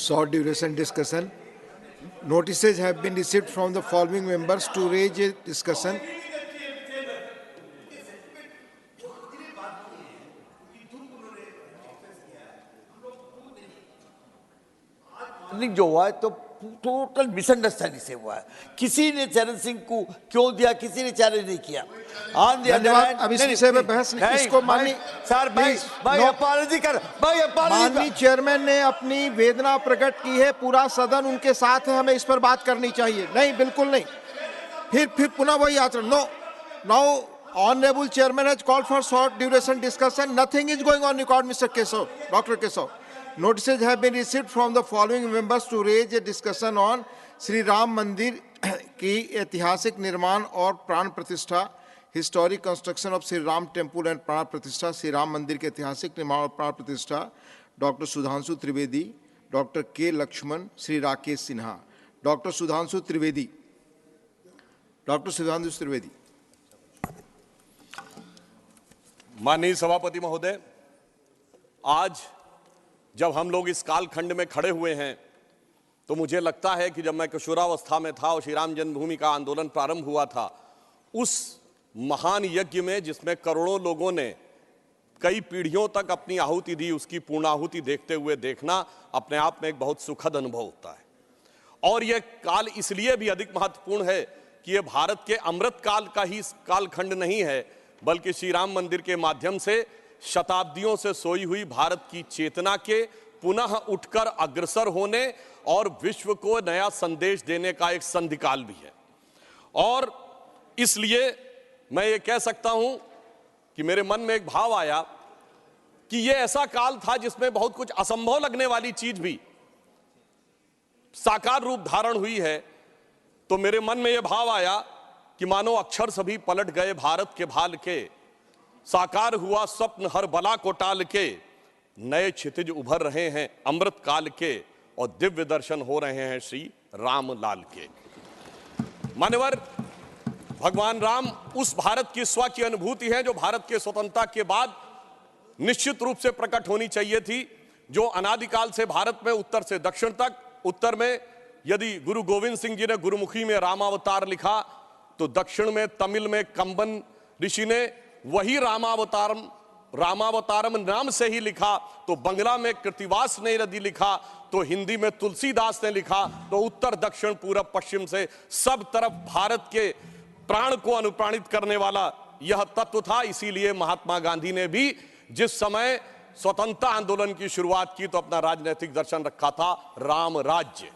short duration discussion. Notices have been received from the following members to raise a discussion. जो हुआ है तो total misunderstanding से हुआ है। किसी ने चरण सिंह को क्यों दिया, किसी ने चैलेंज नहीं किया। अब इस विषय में बहस इसको माननीय सर भाई अपॉलॉजी कर भाई माननीय चेयरमैन ने अपनी वेदना प्रकट की है, पूरा सदन उनके साथ है, हमें इस पर बात करनी चाहिए। नहीं, बिल्कुल नहीं, फिर पुनः वही आचरण। No, now honourable chairman has called for short duration discussion. Nothing is going on record, mister Keshav, doctor Keshav. Notices have been received from the following members to raise a discussion on Shri Ram मंदिर की ऐतिहासिक निर्माण और प्राण प्रतिष्ठा, historic construction of Shri Ram temple and प्राण प्रतिष्ठा, श्री राम मंदिर के ऐतिहासिक निर्माण और प्राण प्रतिष्ठा, डॉक्टर सुधांशु त्रिवेदी, डॉक्टर के लक्ष्मण, श्री राकेश सिन्हा. डॉक्टर सुधांशु त्रिवेदी. माननीय सभापति महोदय, आज जब हम लोग इस कालखंड में खड़े हुए हैं तो मुझे लगता है कि जब मैं किशोरावस्था में था और श्री राम जन्मभूमि का आंदोलन प्रारंभ हुआ था, उस महान यज्ञ में जिसमें करोड़ों लोगों ने कई पीढ़ियों तक अपनी आहुति दी, उसकी पूर्णाहुति देखते हुए देखना अपने आप में एक बहुत सुखद अनुभव होता है। और यह काल इसलिए भी अधिक महत्वपूर्ण है कि यह भारत के अमृत काल का ही कालखंड नहीं है, बल्कि श्री राम मंदिर के माध्यम से शताब्दियों से सोई हुई भारत की चेतना के पुनः उठकर अग्रसर होने और विश्व को नया संदेश देने का एक संधिकाल भी है। और इसलिए मैं ये कह सकता हूं कि मेरे मन में एक भाव आया कि ये ऐसा काल था जिसमें बहुत कुछ असंभव लगने वाली चीज भी साकार रूप धारण हुई है। तो मेरे मन में यह भाव आया कि मानो अक्षर सभी पलट गए भारत के भाल के, साकार हुआ स्वप्न हर बला को टाल के, नए क्षितिज उभर रहे हैं अमृत काल के और दिव्य दर्शन हो रहे हैं श्री राम लाल के। मान्यवर, भगवान राम उस भारत की स्व की अनुभूति है जो भारत के स्वतंत्रता के बाद निश्चित रूप से प्रकट होनी चाहिए थी, जो अनादिकाल से भारत में उत्तर से दक्षिण तक, उत्तर में यदि गुरु गोविंद सिंह जी ने गुरुमुखी में रामावतार लिखा तो दक्षिण में तमिल में कंबन ऋषि ने वही रामावतारम नाम से ही लिखा, तो बंगला में कृतिवास ने यदि लिखा तो हिंदी में तुलसीदास ने लिखा, तो उत्तर दक्षिण पूरब पश्चिम से सब तरफ भारत के प्राण को अनुप्राणित करने वाला यह तत्व था। इसीलिए महात्मा गांधी ने भी जिस समय स्वतंत्रता आंदोलन की शुरुआत की तो अपना राजनीतिक दर्शन रखा था राम राज्य,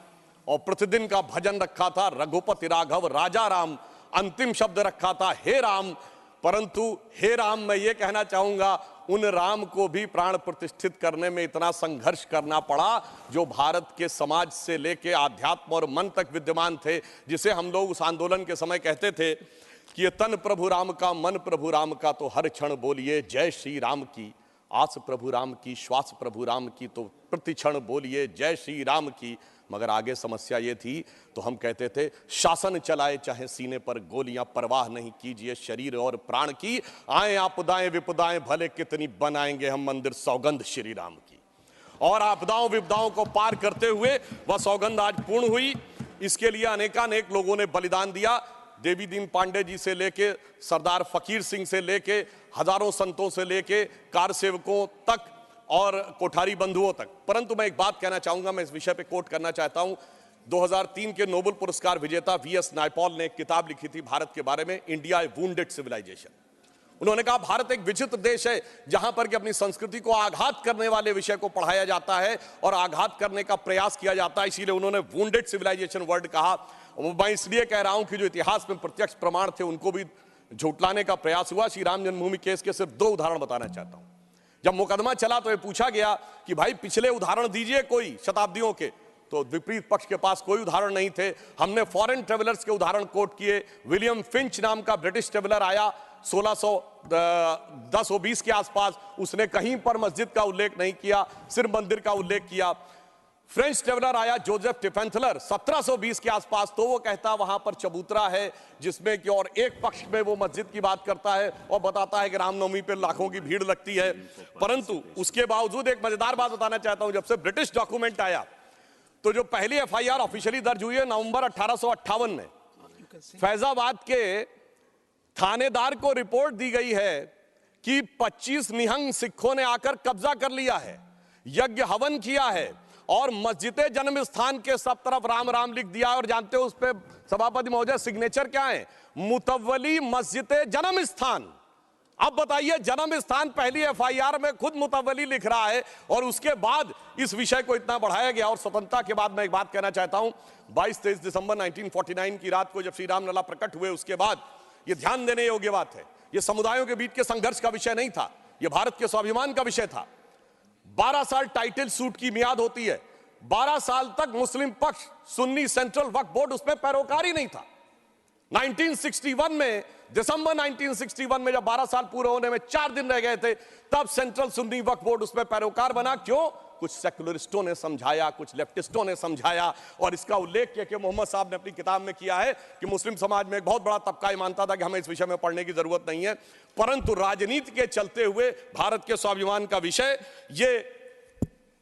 और प्रतिदिन का भजन रखा था रघुपति राघव राजा राम, अंतिम शब्द रखा था हे राम। परंतु हे राम, मैं ये कहना चाहूंगा उन राम को भी प्राण प्रतिष्ठित करने में इतना संघर्ष करना पड़ा जो भारत के समाज से लेके आध्यात्म और मन तक विद्यमान थे, जिसे हम लोग उस आंदोलन के समय कहते थे कि ये तन प्रभु राम का, मन प्रभु राम का, तो हर क्षण बोलिए जय श्री राम की, आस प्रभु राम की, श्वास प्रभु राम की, तो प्रति क्षण बोलिए जय श्री राम की। मगर आगे समस्या ये थी तो हम कहते थे शासन चलाए चाहे सीने पर गोलियां, परवाह नहीं कीजिए शरीर और प्राण की, आए आपदाएं विपदाएं भले कितनी बनाएंगे हम मंदिर सौगंध श्री राम की। और आपदाओं विपदाओं को पार करते हुए वह सौगंध आज पूर्ण हुई। इसके लिए अनेकानेक लोगों ने बलिदान दिया, देवी दीन पांडे जी से लेके सरदार फकीर सिंह से लेके हजारों संतों से लेके कार सेवकों तक और कोठारी बंधुओं तक। परंतु मैं एक बात कहना चाहूंगा, मैं इस विषय पे कोट करना चाहता हूं। 2003 के नोबेल पुरस्कार विजेता वीएस नायपॉल ने एक किताब लिखी थी भारत के बारे में, इंडिया ए वुंडेड सिविलाइजेशन। उन्होंने कहा भारत एक विचित्र देश है जहां पर कि अपनी संस्कृति को आघात करने वाले विषय को पढ़ाया जाता है और आघात करने का प्रयास किया जाता है, इसीलिए उन्होंने वुंडेड सिविलाइजेशन वर्ड कहा। मैं इसलिए कह रहा हूं कि जो इतिहास में प्रत्यक्ष प्रमाण थे उनको भी झुटलाने का प्रयास हुआ। श्री राम जन्मभूमि केस के सिर्फ 2 उदाहरण बताना चाहता हूं। जब मुकदमा चला तो ये पूछा गया कि भाई पिछले उदाहरण दीजिए कोई शताब्दियों के, तो विपरीत पक्ष के पास कोई उदाहरण नहीं थे। हमने फॉरेन ट्रेवलर्स के उदाहरण कोट किए। विलियम फिंच नाम का ब्रिटिश ट्रेवलर आया 1610-20 के आसपास, उसने कहीं पर मस्जिद का उल्लेख नहीं किया, सिर्फ मंदिर का उल्लेख किया। फ्रेंच ट्रेवलर आया जोसेफ टिफेंथलर 1720 के आसपास, तो वो कहता वहां पर चबूतरा है जिसमें कि और एक पक्ष में वो मस्जिद की बात करता है और बताता है कि रामनवमी पे लाखों की भीड़ लगती है। परंतु उसके बावजूद एक मजेदार बात बताना चाहता हूं, जब से ब्रिटिश डॉक्यूमेंट आया तो जो पहली एफआईआर ऑफिशियली दर्ज हुई है नवंबर 1858 में, फैजाबाद के थानेदार को रिपोर्ट दी गई है कि 25 निहंग सिखों ने आकर कब्जा कर लिया है, यज्ञ हवन किया है और मस्जिद जन्म स्थान के सब तरफ राम राम लिख दिया। और जानते हो उस पे सभापति महोदय सिग्नेचर क्या है? मुतव्वली मस्जिद जन्म स्थान। अब बताइए, जन्म स्थान पहली एफआईआर में खुद मुतव्वली लिख रहा है और उसके बाद इस विषय को इतना बढ़ाया गया। और स्वतंत्रता के बाद मैं एक बात कहना चाहता हूं, 22-23 दिसंबर 1949 की रात को जब श्री राम लला प्रकट हुए, उसके बाद यह ध्यान देने योग्य बात है, यह समुदायों के बीच के संघर्ष का विषय नहीं था, यह भारत के स्वाभिमान का विषय था। 12 साल टाइटल सूट की मियाद होती है, 12 साल तक मुस्लिम पक्ष सुन्नी सेंट्रल वक्फ बोर्ड उसमें पैरोकार ही नहीं था। 1961 में, दिसंबर 1961 में जब 12 साल पूरे होने में 4 दिन रह गए थे, तब सेंट्रल सुन्नी वक्फ बोर्ड उसमें पैरोकार बना। क्यों? कुछ सेकुलरिस्टों ने समझाया, कुछ लेफ्टिस्टों ने समझाया। और इसका उल्लेख के मोहम्मद साहब ने अपनी किताब में किया है कि मुस्लिम समाज में एक बहुत बड़ा तबका मानता था कि हमें इस विषय में पढ़ने की जरूरत नहीं है, परंतु राजनीति के चलते हुए भारत के स्वाभिमान का विषय ये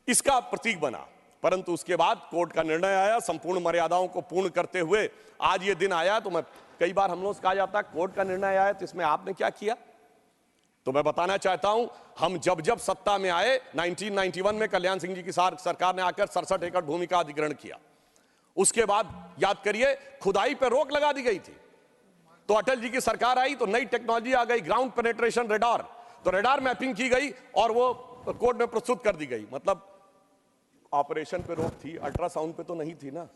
इसका प्रतीक बना। परंतु उसके बाद कोर्ट का निर्णय आया, संपूर्ण मर्यादाओं को पूर्ण करते हुए आज ये दिन आया। तो मैं कई बार हम लोग से कहा जाता है कोर्ट का निर्णय आया तो इसमें आपने क्या किया? तो मैं बताना चाहता हूं, हम जब जब सत्ता में आए 1991 में कल्याण सिंह जी की सरकार ने आकर 67 एकड़ भूमि का अधिग्रहण किया। उसके बाद याद करिए, खुदाई पर रोक लगा दी गई थी। तो अटल जी की सरकार आई तो नई टेक्नोलॉजी आ गई, ग्राउंड पेनिट्रेशन रेडार। तो रेडार मैपिंग की गई और वो कोर्ट में प्रस्तुत कर दी गई। मतलब ऑपरेशन पे रोक थी, अल्ट्रासाउंड पे तो नहीं थी ना।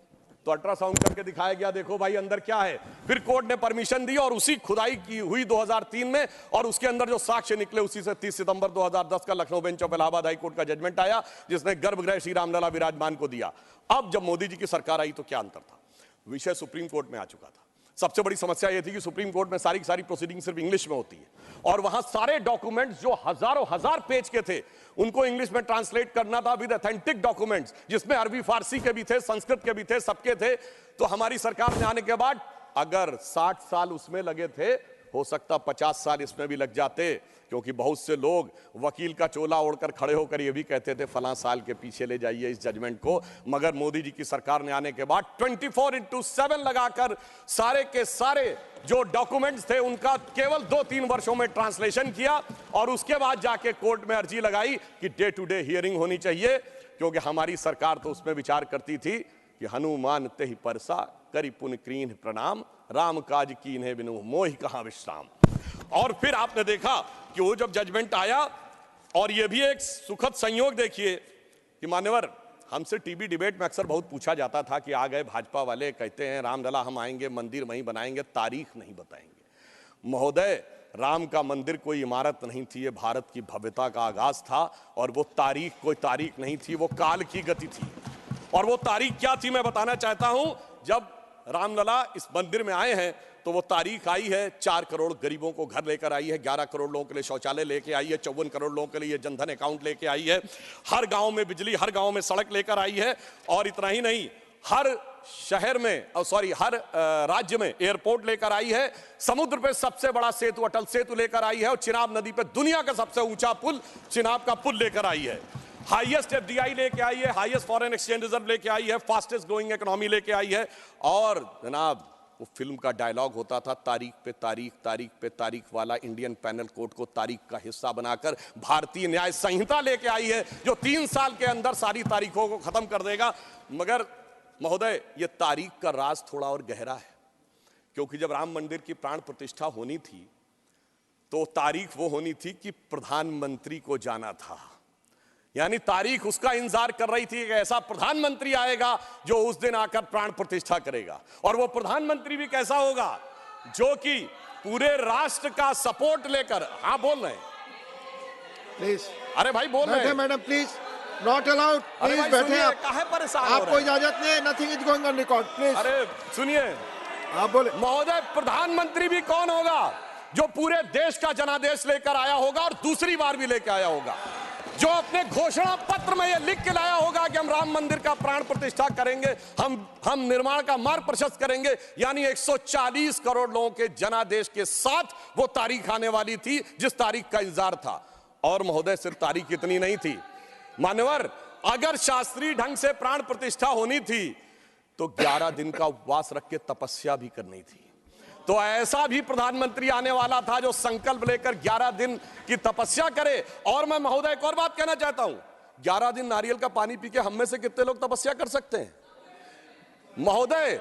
तो अल्ट्रासाउंड करके दिखाया गया, देखो भाई अंदर क्या है। फिर कोर्ट ने परमिशन दी और उसी खुदाई की हुई 2003 में, और उसके अंदर जो साक्ष्य निकले उसी से 30 सितंबर 2010 का Lucknow bench of Allahabad high court का जजमेंट आया, जिसने गर्भगृह श्री रामलला विराजमान को दिया। अब जब मोदी जी की सरकार आई तो क्या अंतर था? विषय सुप्रीम कोर्ट में आ चुका था। सबसे बड़ी समस्या यह थी कि सुप्रीम कोर्ट में सारी की सारी प्रोसीडिंग सिर्फ इंग्लिश में होती है, और वहां सारे डॉक्यूमेंट्स जो हजारों हजार पेज के थे उनको इंग्लिश में ट्रांसलेट करना था विद ऑथेंटिक डॉक्यूमेंट्स, जिसमें अरबी फारसी के भी थे, संस्कृत के भी थे, सबके थे। तो हमारी सरकार ने आने के बाद अगर 60 साल उसमें लगे थे, हो सकता 50 साल इसमें भी लग जाते, क्योंकि बहुत से लोग वकील का चोला ओढ़कर खड़े होकर ये भी कहते थे फलां साल के पीछे ले जाइए इस जजमेंट को। मगर मोदी जी की सरकार ने आने के बाद 24/7 लगाकर सारे के सारे जो डॉक्यूमेंट्स थे उनका केवल 2-3 वर्षों में ट्रांसलेशन किया, और उसके बाद जाके कोर्ट में अर्जी लगाई कि डे टू डे हियरिंग होनी चाहिए। क्योंकि हमारी सरकार तो उसमें विचार करती थी कि हनुमान तेहि परसा करि पुन कीन्ह प्रणाम, राम काज कीन्हे बिनु मोहि कहां विश्राम। और फिर आपने देखा कि वो जब जजमेंट आया, और ये भी एक सुखद संयोग देखिए कि मान्यवर, हमसे टीवी डिबेट में अक्सर बहुत पूछा जाता था कि आ गए भाजपा वाले, कहते हैं रामलला हम आएंगे, मंदिर वहीं बनाएंगे, तारीख नहीं बताएंगे। महोदय, राम का मंदिर कोई इमारत नहीं थी, ये भारत की भव्यता का आगाज था। और वो तारीख कोई तारीख नहीं थी, वो काल की गति थी। और वो तारीख क्या थी मैं बताना चाहता हूं। जब रामलला इस मंदिर में आए हैं तो वो तारीख आई है, 4 करोड़ गरीबों को घर लेकर आई है, 11 करोड़ लोगों के लिए शौचालय लेके आई है, 54 करोड़ लोगों के लिए जनधन अकाउंट लेके आई है, हर गांव में बिजली, हर गांव में सड़क लेकर आई है। और इतना ही नहीं, हर शहर में हर राज्य में एयरपोर्ट लेकर आई है, समुद्र पे सबसे बड़ा सेतु अटल सेतु लेकर आई है, और चिनाब नदी पे दुनिया का सबसे ऊंचा पुल चिनाब का पुल लेकर आई है, हाईएस्ट एफडीआई लेके आई है, हाईएस्ट फॉरेन एक्सचेंज रिजर्व लेके आई है, फास्टेस्ट ग्रोइंग इकोनॉमी लेके आई है। और जनाब, वो फिल्म का डायलॉग होता था, तारीख पे तारीख, तारीख पे तारीख वाला इंडियन पैनल कोड को तारीख का हिस्सा बनाकर भारतीय न्याय संहिता लेके आई है, जो 3 साल के अंदर सारी तारीखों को खत्म कर देगा। मगर महोदय, ये तारीख का राज थोड़ा और गहरा है, क्योंकि जब राम मंदिर की प्राण प्रतिष्ठा होनी थी तो तारीख वो होनी थी कि प्रधानमंत्री को जाना था। यानी तारीख उसका इंतजार कर रही थी कि ऐसा प्रधानमंत्री आएगा जो उस दिन आकर प्राण प्रतिष्ठा करेगा। और वो प्रधानमंत्री भी कैसा होगा, जो कि पूरे राष्ट्र का सपोर्ट लेकर, हाँ बोल रहे हैं प्लीज, अरे भाई बोल रहे हैं madam please, not allowed, please बैठे आप, काहे परेशान हो रहे हैं? आपको इजाजत नहीं है, nothing is going on record, please. अरे सुनिए, आप बोले। महोदय, प्रधानमंत्री भी कौन होगा, जो पूरे देश का जनादेश लेकर आया होगा और दूसरी बार भी लेकर आया होगा, जो अपने घोषणा पत्र में यह लिख के लाया होगा कि हम राम मंदिर का प्राण प्रतिष्ठा करेंगे, हम निर्माण का मार्ग प्रशस्त करेंगे। यानी 140 करोड़ लोगों के जनादेश के साथ वो तारीख आने वाली थी जिस तारीख का इंतजार था। और महोदय, सिर्फ तारीख इतनी नहीं थी मान्यवर, अगर शास्त्रीय ढंग से प्राण प्रतिष्ठा होनी थी तो 11 दिन का उपवास रख के तपस्या भी करनी थी। तो ऐसा भी प्रधानमंत्री आने वाला था जो संकल्प लेकर 11 दिन की तपस्या करे। और मैं महोदय एक और बात कहना चाहता हूं, 11 दिन नारियल का पानी पी के हम में से कितने लोग तपस्या कर सकते हैं महोदय?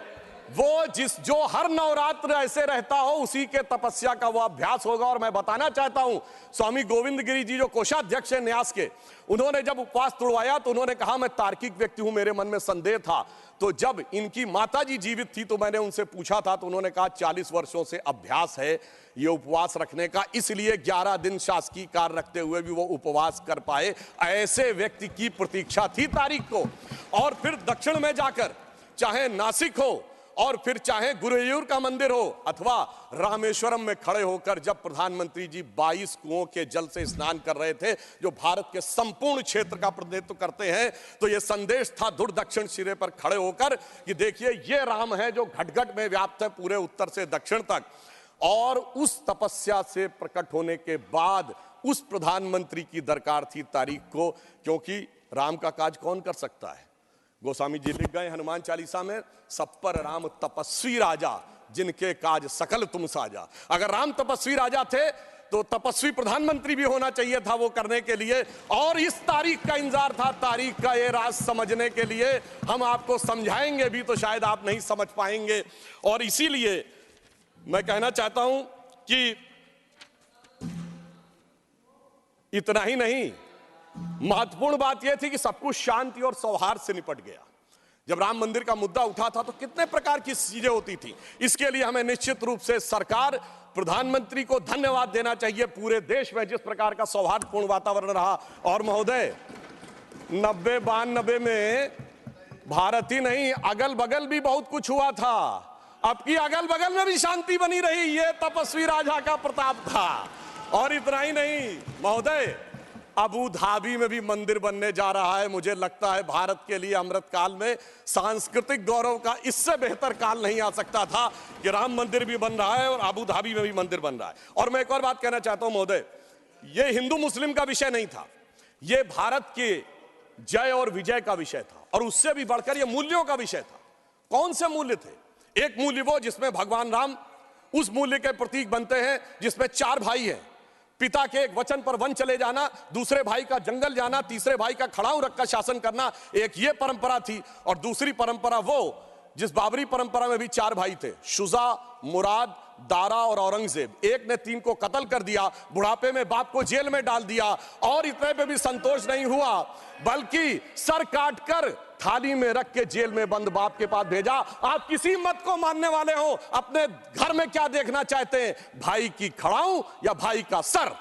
वो जो हर नवरात्र ऐसे रहता हो उसी के तपस्या का वो अभ्यास होगा। और मैं बताना चाहता हूं, स्वामी गोविंद गिरी जी जो कोषाध्यक्ष हैं न्यास के, उन्होंने जब उपवास तोड़वाया तो उन्होंने कहा मैं तार्किक व्यक्ति हूं, मेरे मन में संदेह था। तो जब इनकी माता जी जीवित थी तो मैंने उनसे पूछा था, तो उन्होंने कहा 40 वर्षों से अभ्यास है ये उपवास रखने का, इसलिए 11 दिन शासकीय कार्य रखते हुए भी वो उपवास कर पाए। ऐसे व्यक्ति की प्रतीक्षा थी तारीख को। और फिर दक्षिण में जाकर चाहे नासिक हो और फिर चाहे गुरुवायूर का मंदिर हो अथवा रामेश्वरम में खड़े होकर जब प्रधानमंत्री जी 22 कुओं के जल से स्नान कर रहे थे, जो भारत के संपूर्ण क्षेत्र का प्रतिनिधित्व करते हैं, तो यह संदेश था दूर दक्षिण सिरे पर खड़े होकर कि देखिए ये राम है जो घट-घट में व्याप्त है पूरे उत्तर से दक्षिण तक। और उस तपस्या से प्रकट होने के बाद उस प्रधानमंत्री की दरकार थी तारीख को, क्योंकि राम का काज कौन कर सकता है? गोस्वामी जी लिख गए हनुमान चालीसा में, सब पर राम तपस्वी राजा, जिनके काज सकल तुम साजा। अगर राम तपस्वी राजा थे तो तपस्वी प्रधानमंत्री भी होना चाहिए था वो करने के लिए। और इस तारीख का इंतजार था, तारीख का ये राज समझने के लिए। हम आपको समझाएंगे भी तो शायद आप नहीं समझ पाएंगे। और इसीलिए मैं कहना चाहता हूं कि इतना ही नहीं, महत्वपूर्ण बात यह थी कि सब कुछ शांति और सौहार्द से निपट गया। जब राम मंदिर का मुद्दा उठा था तो कितने प्रकार की चीजें होती थी। इसके लिए हमें निश्चित रूप से सरकार, प्रधानमंत्री को धन्यवाद देना चाहिए। पूरे देश में जिस प्रकार का सौहार्दपूर्ण वातावरण रहा। और महोदय 90-92 में भारत ही नहीं, अगल बगल भी बहुत कुछ हुआ था। अब की अगल बगल में भी शांति बनी रही, ये तपस्वी राजा का प्रताप था। और इतना ही नहीं महोदय, अबू धाबी में भी मंदिर बनने जा रहा है। मुझे लगता है भारत के लिए अमृत काल में सांस्कृतिक गौरव का इससे बेहतर काल नहीं आ सकता था कि राम मंदिर भी बन रहा है और अबू धाबी में भी मंदिर बन रहा है। और मैं एक और बात कहना चाहता हूं महोदय, ये हिंदू मुस्लिम का विषय नहीं था, ये भारत के जय और विजय का विषय था। और उससे भी बढ़कर ये मूल्यों का विषय था। कौन से मूल्य थे? एक मूल्य वो जिसमें भगवान राम उस मूल्य के प्रतीक बनते हैं जिसमें 4 भाई हैं। पिता के एक वचन पर वन चले जाना, दूसरे भाई का जंगल जाना, तीसरे भाई का खड़ाऊ रखकर शासन करना, एक ये परंपरा थी। और दूसरी परंपरा वो जिस बाबरी परंपरा में भी 4 भाई थे, शुजा, मुराद, दारा और औरंगजेब। एक ने 3 को कत्ल कर दिया, बुढ़ापे में बाप को जेल में डाल दिया। और इतने पे भी संतोष नहीं हुआ, बल्कि सर काटकर थाली में रख के जेल में बंद बाप के पास भेजा। आप किसी मत को मानने वाले हो, अपने घर में क्या देखना चाहते हैं, भाई की खड़ाऊ या भाई का सर?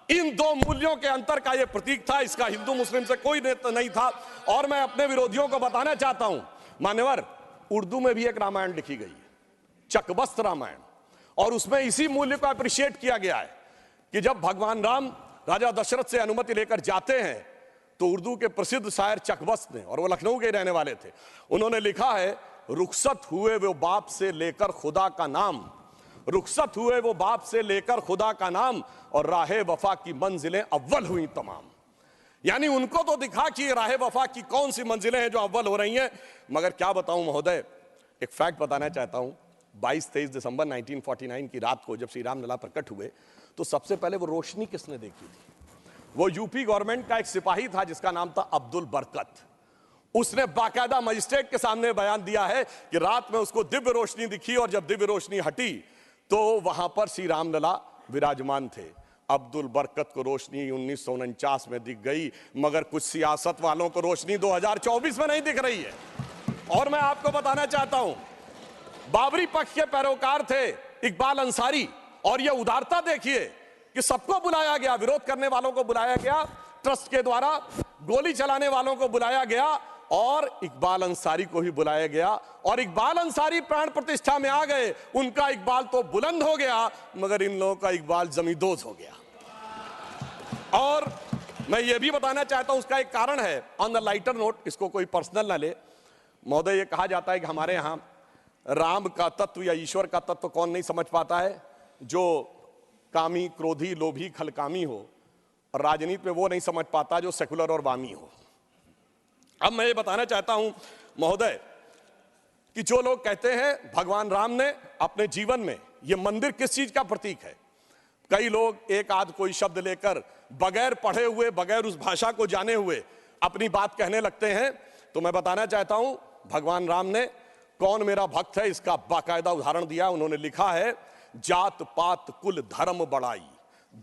इन 2 मूल्यों के अंतर का यह प्रतीक था। इसका हिंदू मुस्लिम से कोई नहीं था। और मैं अपने विरोधियों को बताना चाहता हूं, मान्यवर, उर्दू में भी एक रामायण लिखी गई है, चकबस्त रामायण। और उसमें इसी मूल्य को अप्रिशिएट किया गया है कि जब भगवान राम राजा दशरथ से अनुमति लेकर जाते हैं तो उर्दू के प्रसिद्ध शायर चकबस्त ने, और वो लखनऊ के रहने वाले थे, उन्होंने लिखा है, रुखसत हुए वो बाप से लेकर खुदा का नाम, रुखसत हुए वो बाप से लेकर खुदा का नाम, और राहे वफा की मंजिलें अव्वल हुई तमाम। यानी उनको तो दिखा कि राहे वफा की कौन सी मंजिलें हैं जो अव्वल हो रही हैं। मगर क्या बताऊं महोदय, एक फैक्ट बताना चाहता हूं। 22-23 दिसंबर 1949 की रात को जब श्री राम लला प्रकट हुए तो सबसे पहले वो रोशनी किसने देखी थी? वो यूपी गवर्नमेंट का एक सिपाही था जिसका नाम था अब्दुल बरकत। उसने बाकायदा मजिस्ट्रेट के सामने बयान दिया है कि रात में उसको दिव्य रोशनी दिखी, और जब दिव्य रोशनी हटी तो वहां पर श्री राम लला विराजमान थे। अब्दुल बरकत को रोशनी 1949 में दिख गई, मगर कुछ सियासत वालों को रोशनी 2024 में नहीं दिख रही है। और मैं आपको बताना चाहता हूं, बाबरी पक्ष के पैरोकार थे इकबाल अंसारी, और यह उदारता देखिए कि सबको बुलाया गया, विरोध करने वालों को बुलाया गया, ट्रस्ट के द्वारा गोली चलाने वालों को बुलाया गया, और इकबाल अंसारी को ही बुलाया गया। और इकबाल अंसारी प्राण प्रतिष्ठा में आ गए। उनका इकबाल तो बुलंद हो गया, मगर इन लोगों का इकबाल जमींदोज हो गया। और मैं ये भी बताना चाहता हूं, उसका एक कारण है। ऑन द लाइटर नोट, इसको कोई पर्सनल ना ले महोदय, ये कहा जाता है कि हमारे यहां राम का तत्व या ईश्वर का तत्व कौन नहीं समझ पाता है? जो कामी, क्रोधी, लोभी, खलकामी हो। और राजनीति में वो नहीं समझ पाता जो सेकुलर और वामी हो। अब मैं ये बताना चाहता हूं महोदय कि जो लोग कहते हैं भगवान राम ने अपने जीवन में ये मंदिर किस चीज का प्रतीक है, कई लोग एक आध कोई शब्द लेकर बगैर पढ़े हुए, बगैर उस भाषा को जाने हुए अपनी बात कहने लगते हैं। तो मैं बताना चाहता हूं भगवान राम ने कौन मेरा भक्त है इसका बाकायदा उदाहरण दिया। उन्होंने लिखा है, जात पात कुल धर्म बड़ाई,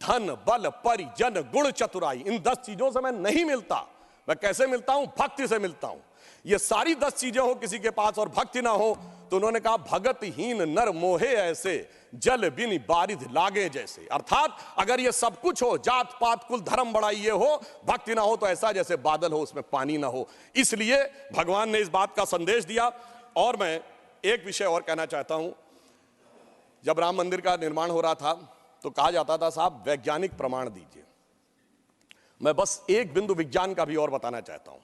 धन बल परिजन गुण चतुराई। इन 10 चीजों से मैं नहीं मिलता। मैं कैसे मिलता हूं? भक्ति से मिलता हूं। ये सारी 10 चीजें हो किसी के पास और भक्ति ना हो, तो उन्होंने कहा भगतहीन नर मोहे ऐसे, जल बिन बारिध लागे जैसे। अर्थात अगर ये सब कुछ हो, जात पात कुल धर्म बड़ाई ये हो, भक्ति ना हो तो ऐसा जैसे बादल हो उसमें पानी ना हो। इसलिए भगवान ने इस बात का संदेश दिया। और मैं एक विषय और कहना चाहता हूं, जब राम मंदिर का निर्माण हो रहा था तो कहा जाता था साहब वैज्ञानिक प्रमाण दीजिए। मैं बस एक बिंदु विज्ञान का भी और बताना चाहता हूं।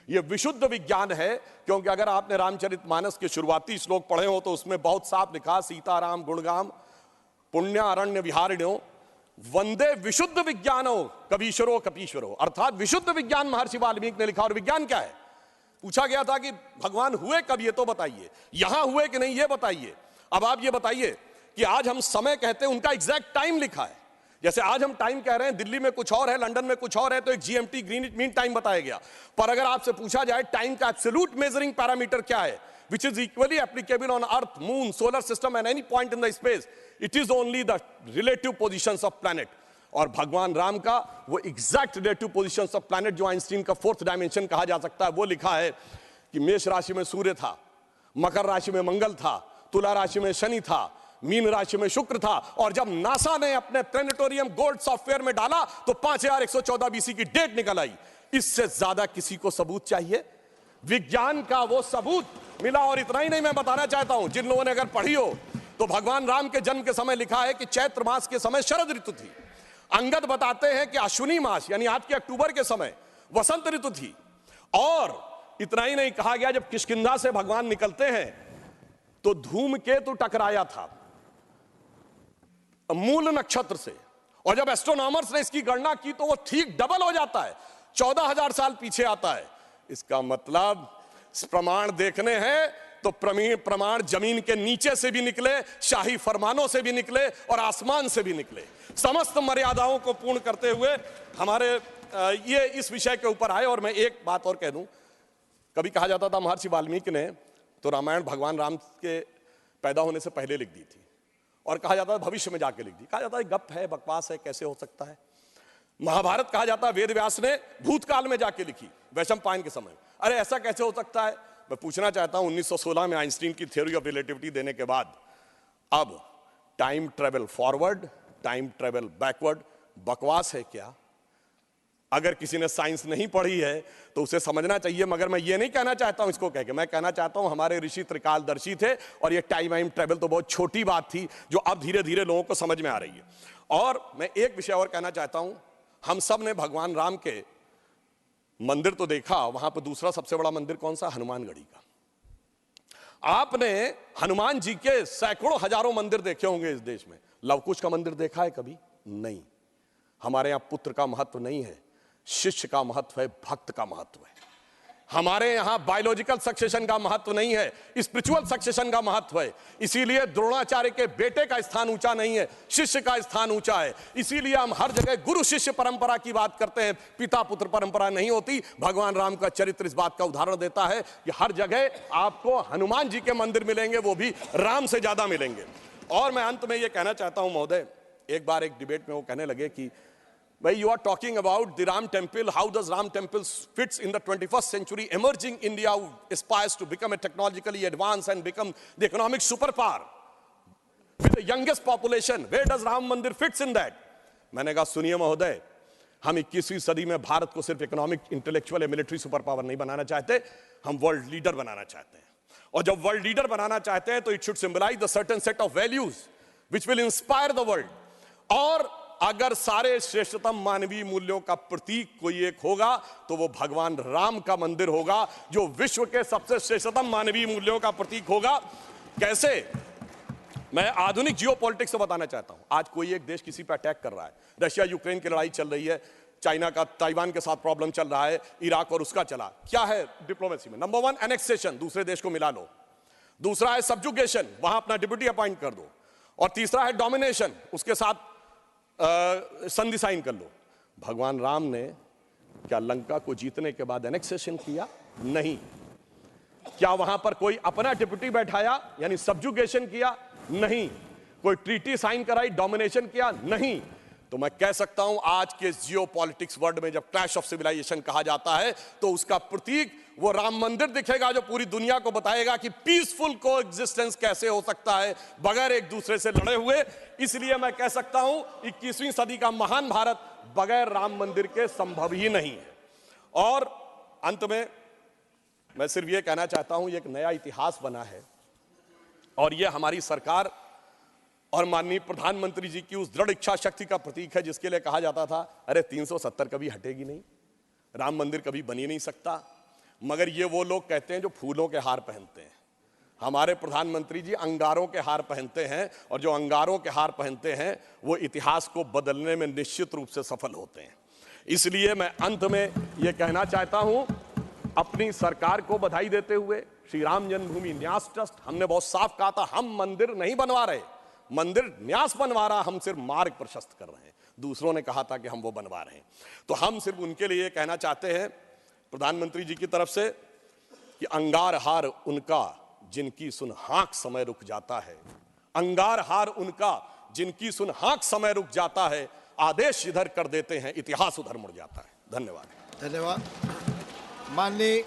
यह विशुद्ध विज्ञान है, क्योंकि अगर आपने रामचरितमानस के शुरुआती श्लोक पढ़े हो तो उसमें बहुत साफ लिखा, सीताराम गुणगाम पुण्यारण्य विहारिण्यो वंदे विशुद्ध विज्ञानो कबीश्वरो कपीश्वरो। अर्थात विशुद्ध विज्ञान महर्षि वाल्मीकि ने लिखा। और विज्ञान क्या है? पूछा गया था कि भगवान हुए कब, ये तो बताइए, यहां हुए कि नहीं ये बताइए। अब आप ये बताइए कि आज हम समय कहते हैं, उनका एग्जैक्ट टाइम लिखा है। जैसे आज हम टाइम कह रहे हैं, दिल्ली में कुछ और है, लंदन में कुछ और है, तो एक जीएमटी ग्रीनिच मीन टाइम बताया गया। पर अगर आपसे पूछा जाए टाइम का एब्सोल्यूट मेजरिंग पैरामीटर क्या है, which is equally applicable on earth, moon, solar system and any point in the space, it is only the relative positions of planet। और भगवान राम का वो exact relative positions of planet, जो Einstein का 4th dimension कहा जा सकता है, वो लिखा है कि मेष राशि में सूर्य था, मकर राशि में मंगल था, तुला राशि में शनि था, मीन राशि में शुक्र था। और जब नासा ने अपने प्लेनेटोरियम गोल्ड सॉफ्टवेयर में डाला तो 5114 बीसी की डेट निकल आई। इससे ज्यादा किसी को सबूत चाहिए? विज्ञान का वो सबूत मिला। और इतना ही नहीं, मैं बताना चाहता हूं, जिन लोगों ने अगर पढ़ी हो तो भगवान राम के जन्म के समय लिखा है कि चैत्र मास के समय शरद ऋतु थी। अंगद बताते हैं कि अश्विनी मास यानी आज के अक्टूबर के समय वसंत ऋतु थी। और इतना ही नहीं, कहा गया जब किष्किंधा से भगवान निकलते हैं तो धूमकेतु टकराया था मूल नक्षत्र से। और जब एस्ट्रोनॉमर्स ने इसकी गणना की तो वो ठीक डबल हो जाता है, 14,000 साल पीछे आता है। इसका मतलब प्रमाण देखने हैं तो प्रमाण जमीन के नीचे से भी निकले, शाही फरमानों से भी निकले और आसमान से भी निकले। समस्त मर्यादाओं को पूर्ण करते हुए हमारे ये इस विषय के ऊपर आए। और मैं एक बात और कह दूं, कभी कहा जाता था महर्षि वाल्मीकि ने तो रामायण भगवान राम के पैदा होने से पहले लिख दी थी, और कहा जाता है भविष्य में जाके लिख दी। कहा जाता है गप है, बकवास है, कैसे हो सकता है। महाभारत कहा जाता है वेद व्यास ने भूतकाल में जाके लिखी, वैशंपायन के समय। अरे ऐसा कैसे हो सकता है? मैं पूछना चाहता हूं, 1916 में आइंस्टीन की थ्योरी ऑफ रिलेटिविटी देने के बाद अब time travel forward, time travel backward बकवास है क्या? अगर किसी ने साइंस नहीं पढ़ी है तो उसे समझना चाहिए। मगर मैं ये नहीं कहना चाहता हूं इसको कह के, मैं कहना चाहता हूं हमारे ऋषि त्रिकालदर्शी थे और ये टाइम ट्रेवल तो बहुत छोटी बात थी जो अब धीरे धीरे लोगों को समझ में आ रही है। और मैं एक विषय और कहना चाहता हूं, हम सब ने भगवान राम के मंदिर तो देखा, वहां पर दूसरा सबसे बड़ा मंदिर कौन सा? हनुमानगढ़ी का। आपने हनुमान जी के सैकड़ों हजारों मंदिर देखे होंगे इस देश में, लवकुश का मंदिर देखा है कभी? नहीं। हमारे यहां पुत्र का महत्व नहीं है, शिष्य का महत्व है, भक्त का महत्व है। हमारे यहां बायोलॉजिकल सक्सेशन का महत्व नहीं है, स्पिरिचुअल सक्सेशन का महत्व है। इसीलिए द्रोणाचार्य के बेटे का स्थान ऊंचा नहीं है, शिष्य का स्थान ऊंचा है। इसीलिए हम हर जगह गुरु शिष्य परंपरा की बात करते हैं, पिता पुत्र परंपरा नहीं होती। भगवान राम का चरित्र इस बात का उदाहरण देता है कि हर जगह आपको हनुमान जी के मंदिर मिलेंगे, वो भी राम से ज्यादा मिलेंगे। और मैं अंत में यह कहना चाहता हूं महोदय, एक बार एक डिबेट में वो कहने लगे कि भाई you are talking about the Ram temple, how does Ram temple fits in the 21st century emerging India who aspires to become a technologically advanced and become the economic superpower with the youngest population, where does Ram Mandir fits in that? मैंने कहा सुनिए महोदय, हम 21वीं सदी में भारत को सिर्फ इकोनॉमिक, इंटेलेक्चुअल या मिलिट्री सुपर पावर नहीं बनाना चाहते, हम वर्ल्ड लीडर बनाना चाहते हैं। और जब वर्ल्ड लीडर बनाना चाहते हैं तो it should symbolise the certain set of values which will inspire the world. और अगर सारे श्रेष्ठतम मानवीय मूल्यों का प्रतीक कोई एक होगा तो वो भगवान राम का मंदिर होगा, जो विश्व के सबसे श्रेष्ठतम मानवीय मूल्यों का प्रतीक होगा। कैसे? मैं आधुनिक जियोपॉलिटिक्स से बताना चाहता हूं। आज कोई एक देश किसी पर अटैक कर रहा है, रशिया यूक्रेन की लड़ाई चल रही है, चाइना का ताइवान के साथ प्रॉब्लम चल रहा है, इराक और उसका चला। क्या है डिप्लोमेसी में? नंबर 1 एनेक्सेशन, दूसरे देश को मिला लो। दूसरा है सब्जुगेशन, वहां अपना डिप्यूटी अपॉइंट कर दो। और तीसरा है डोमिनेशन, उसके साथ संधि साइन कर लो। भगवान राम ने क्या लंका को जीतने के बाद एनेक्सेशन किया? नहीं। क्या वहां पर कोई अपना डिप्यूटी बैठाया यानी सब्जुगेशन किया? नहीं। कोई ट्रीटी साइन कराई, डोमिनेशन किया? नहीं। तो मैं कह सकता हूं आज के जियोपॉलिटिक्स वर्ल्ड में जब क्लैश ऑफ सिविलाइजेशन कहा जाता है तो उसका प्रतीक वो राम मंदिर दिखेगा जो पूरी दुनिया को बताएगा कि पीसफुल को एग्जिस्टेंस कैसे हो सकता है बगैर एक दूसरे से लड़े हुए। इसलिए मैं कह सकता हूं 21वीं सदी का महान भारत बगैर राम मंदिर के संभव ही नहीं है। और अंत में मैं सिर्फ ये कहना चाहता हूं, ये एक नया इतिहास बना है और ये हमारी सरकार और माननीय प्रधानमंत्री जी की उस दृढ़ इच्छा शक्ति का प्रतीक है जिसके लिए कहा जाता था अरे 370 कभी हटेगी नहीं, राम मंदिर कभी बन ही नहीं सकता। मगर ये वो लोग कहते हैं जो फूलों के हार पहनते हैं। हमारे प्रधानमंत्री जी अंगारों के हार पहनते हैं और जो अंगारों के हार पहनते हैं वो इतिहास को बदलने में निश्चित रूप से सफल होते हैं। इसलिए मैं अंत में ये कहना चाहता हूं, अपनी सरकार को बधाई देते हुए, श्री राम जन्मभूमि न्यास ट्रस्ट, हमने बहुत साफ कहा था हम मंदिर नहीं बनवा रहे, मंदिर न्यास बनवा रहा, हम सिर्फ मार्ग प्रशस्त कर रहे हैं। दूसरों ने कहा था कि हम वो बनवा रहे हैं। तो हम सिर्फ उनके लिए कहना चाहते हैं प्रधानमंत्री जी की तरफ से कि अंगार हार उनका जिनकी सुन हाँक समय रुक जाता है, अंगार हार उनका जिनकी सुन हाँक समय रुक जाता है, आदेश इधर कर देते हैं इतिहास उधर मुड़ जाता है। धन्यवाद। धन्यवाद। माननीय